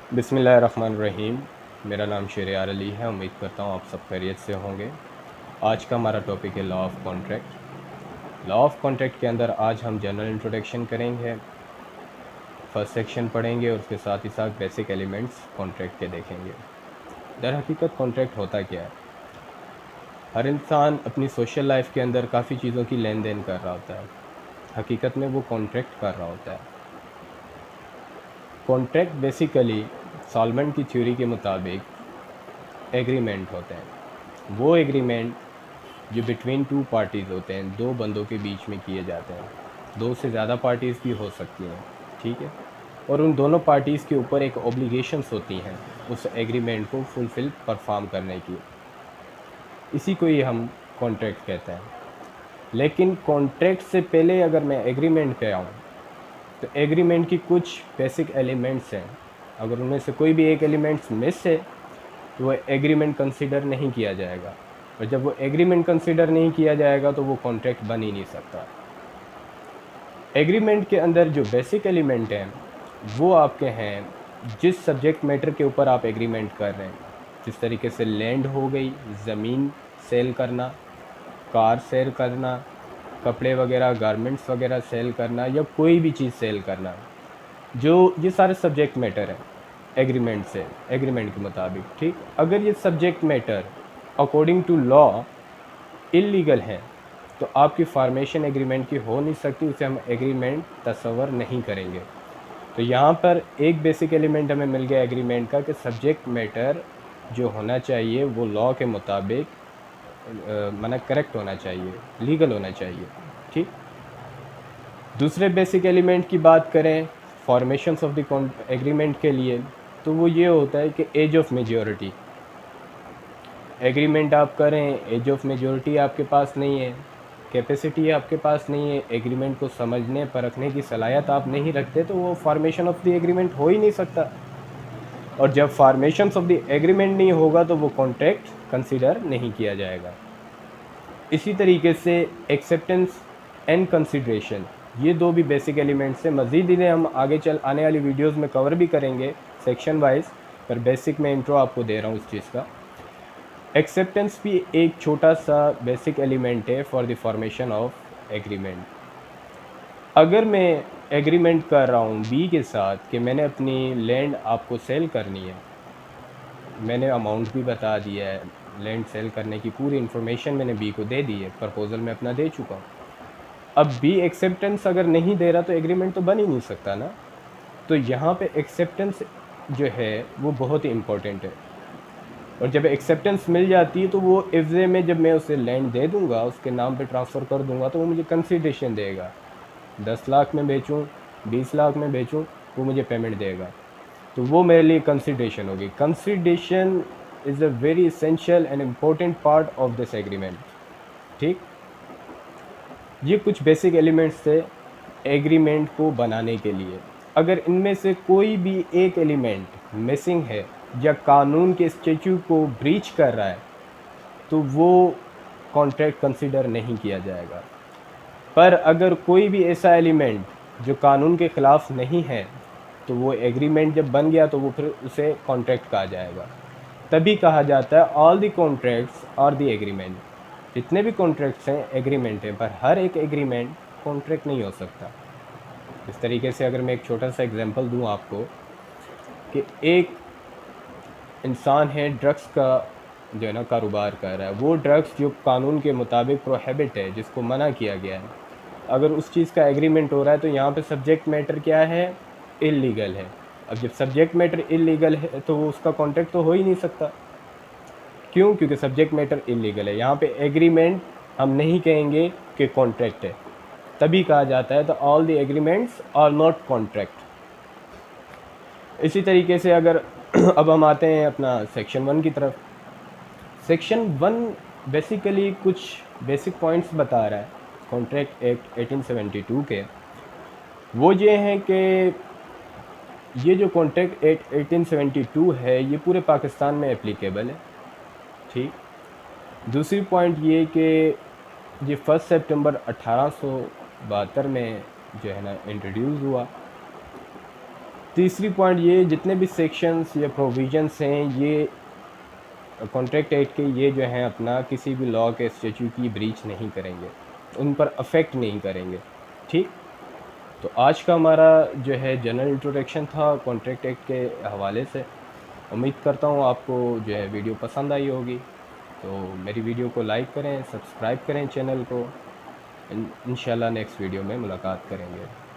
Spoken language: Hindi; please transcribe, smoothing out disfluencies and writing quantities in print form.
बिस्मिल्लाहिर्रहमानिर्रहीम। मेरा नाम शेरियार अली है। उम्मीद करता हूँ आप सब खैरियत से होंगे। आज का हमारा टॉपिक है law of contract. Law of contract के अंदर आज हम जनरल इंट्रोडक्शन करेंगे, फर्स्ट सेक्शन पढ़ेंगे और उसके साथ ही साथ बेसिक एलिमेंट्स कॉन्ट्रैक्ट के देखेंगे। दर हकीकत कॉन्ट्रैक्ट होता क्या है? हर इंसान अपनी सोशल लाइफ के अंदर काफ़ी चीज़ों की लेन देन कर रहा होता है। हकीकत में वो कॉन्ट्रैक्ट कर रहा होता है। कॉन्ट्रैक्ट बेसिकली सॉल्वेंट की थ्योरी के मुताबिक एग्रीमेंट होते हैं। वो एग्रीमेंट जो बिटवीन टू पार्टीज़ होते हैं, दो बंदों के बीच में किए जाते हैं। दो से ज़्यादा पार्टीज़ भी हो सकती हैं, ठीक है। और उन दोनों पार्टीज़ के ऊपर एक ऑब्लिगेशंस होती हैं उस एग्रीमेंट को फुलफ़िल परफॉर्म करने की। इसी को ही हम कॉन्ट्रैक्ट कहते हैं। लेकिन कॉन्ट्रैक्ट से पहले अगर मैं एग्रीमेंट पे आऊँ तो एग्रीमेंट की कुछ बेसिक एलिमेंट्स हैं। अगर उनमें से कोई भी एक एलिमेंट्स मिस है तो वो एग्रीमेंट कंसिडर नहीं किया जाएगा, और जब वो एग्रीमेंट कंसिडर नहीं किया जाएगा तो वो कॉन्ट्रैक्ट बन ही नहीं सकता। एग्रीमेंट के अंदर जो बेसिक एलिमेंट हैं वो आपके हैं जिस सब्जेक्ट मैटर के ऊपर आप एग्रीमेंट कर रहे हैं। जिस तरीके से लैंड हो गई, ज़मीन सेल करना, कार सेल करना, कपड़े वगैरह, गारमेंट्स वगैरह सेल करना, या कोई भी चीज़ सेल करना, जो ये सारे सब्जेक्ट मैटर हैं एग्रीमेंट से, एग्रीमेंट के मुताबिक, ठीक। अगर ये subject matter according to law illegal हैं तो आपकी फार्मेशन एग्रीमेंट की हो नहीं सकती, उसे हम एग्रीमेंट तस्वर नहीं करेंगे। तो यहाँ पर एक बेसिक एलिमेंट हमें मिल गया एग्रीमेंट का कि सब्जेक्ट मैटर जो होना चाहिए वो लॉ के मुताबिक माना करेक्ट होना चाहिए, लीगल होना चाहिए, ठीक। दूसरे बेसिक एलिमेंट की बात करें फॉर्मेशंस ऑफ द एग्रीमेंट के लिए, तो वो ये होता है कि एज ऑफ मेजॉरिटी। एग्रीमेंट आप करें, एज ऑफ मेजॉरिटी आपके पास नहीं है, कैपेसिटी आपके पास नहीं है, एग्रीमेंट को समझने परखने की सलाहियत आप नहीं रखते, तो वो फार्मेशन ऑफ द एग्रीमेंट हो ही नहीं सकता। और जब फार्मेशन ऑफ द एग्रीमेंट नहीं होगा तो वो कॉन्ट्रैक्ट कंसिडर नहीं किया जाएगा। इसी तरीके से एक्सेप्टेंस एंड कंसिडरेशन, ये दो भी बेसिक एलिमेंट्स हैं। मज़ीद इन्हें हम आगे आने वाली वीडियोस में कवर भी करेंगे सेक्शन वाइज, पर बेसिक में इंट्रो आपको दे रहा हूँ इस चीज़ का। एक्सेप्टेंस भी एक छोटा सा बेसिक एलिमेंट है for the formation of agreement. अगर मैं एग्रीमेंट कर रहा हूँ बी के साथ कि मैंने अपनी लैंड आपको सेल करनी है, मैंने अमाउंट भी बता दिया है, लैंड सेल करने की पूरी इन्फॉर्मेशन मैंने बी को दे दी है, प्रपोज़ल में अपना दे चुका हूँ। अब बी एक्सेप्टेंस अगर नहीं दे रहा तो एग्रीमेंट तो बन ही नहीं सकता ना। तो यहाँ पे एक्सेप्टेंस जो है वो बहुत ही इम्पोर्टेंट है। और जब एक्सेप्टेंस मिल जाती है तो वो एवज़े में जब मैं उसे लैंड दे दूँगा, उसके नाम पे ट्रांसफ़र कर दूँगा, तो वो मुझे कंसिडरेशन देगा। 10 लाख में बेचूँ, 20 लाख में बेचूँ, वो मुझे पेमेंट देगा। तो वो मेरे लिए कंसिडरेशन होगी। Consideration is a very essential and important part of this agreement, ठीक। ये कुछ बेसिक एलिमेंट्स थे एग्रीमेंट को बनाने के लिए। अगर इनमें से कोई भी एक एलिमेंट मिसिंग है या कानून के स्टैच्यू को ब्रीच कर रहा है तो वो कॉन्ट्रैक्ट कंसिडर नहीं किया जाएगा। पर अगर कोई भी ऐसा एलिमेंट जो कानून के ख़िलाफ़ नहीं है तो वो एग्रीमेंट जब बन गया तो वो फिर उसे कॉन्ट्रैक्ट कहा जाएगा। तभी कहा जाता है ऑल द कॉन्ट्रैक्ट्स और द एग्रीमेंट। जितने भी कॉन्ट्रैक्ट्स हैं एग्रीमेंट हैं, पर हर एक एग्रीमेंट कॉन्ट्रैक्ट नहीं हो सकता। इस तरीके से अगर मैं एक छोटा सा एग्जांपल दूं आपको कि एक इंसान है ड्रग्स का जो है ना कारोबार कर रहा है, वो ड्रग्स जो कानून के मुताबिक प्रोहिबिट है, जिसको मना किया गया है, अगर उस चीज़ का एग्रीमेंट हो रहा है तो यहाँ पे सब्जेक्ट मैटर क्या है? इल्लीगल है। अब जब सब्जेक्ट मैटर इल्लीगल है तो वो उसका कॉन्ट्रैक्ट तो हो ही नहीं सकता। क्यों? क्योंकि सब्जेक्ट मैटर इल्लीगल है। यहाँ पे एग्रीमेंट हम नहीं कहेंगे कि कॉन्ट्रैक्ट है। तभी कहा जाता है the all the agreements are not contract. इसी तरीके से अगर अब हम आते हैं अपना सेक्शन 1 की तरफ। सेक्शन 1 बेसिकली कुछ बेसिक पॉइंट्स बता रहा है कॉन्ट्रैक्ट एक्ट 1872 के। वो ये हैं कि ये जो कॉन्ट्रैक्ट एक्ट 1872 है ये पूरे पाकिस्तान में एप्लीकेबल है, ठीक। दूसरी पॉइंट ये कि ये 1 सितंबर 1872 में जो है ना इंट्रोड्यूस हुआ। तीसरी पॉइंट ये, जितने भी सेक्शंस या प्रोविजंस हैं ये कॉन्ट्रैक्ट एक्ट के, ये जो हैं अपना किसी भी लॉ के स्टैट्यूट की ब्रीच नहीं करेंगे, उन पर अफेक्ट नहीं करेंगे। ठीक, तो आज का हमारा जो है जनरल इंट्रोडक्शन था कॉन्ट्रैक्ट एक्ट के हवाले से। उम्मीद करता हूँ आपको जो है वीडियो पसंद आई होगी। तो मेरी वीडियो को लाइक करें, सब्सक्राइब करें चैनल को। इंशाल्लाह नेक्स्ट वीडियो में मुलाकात करेंगे।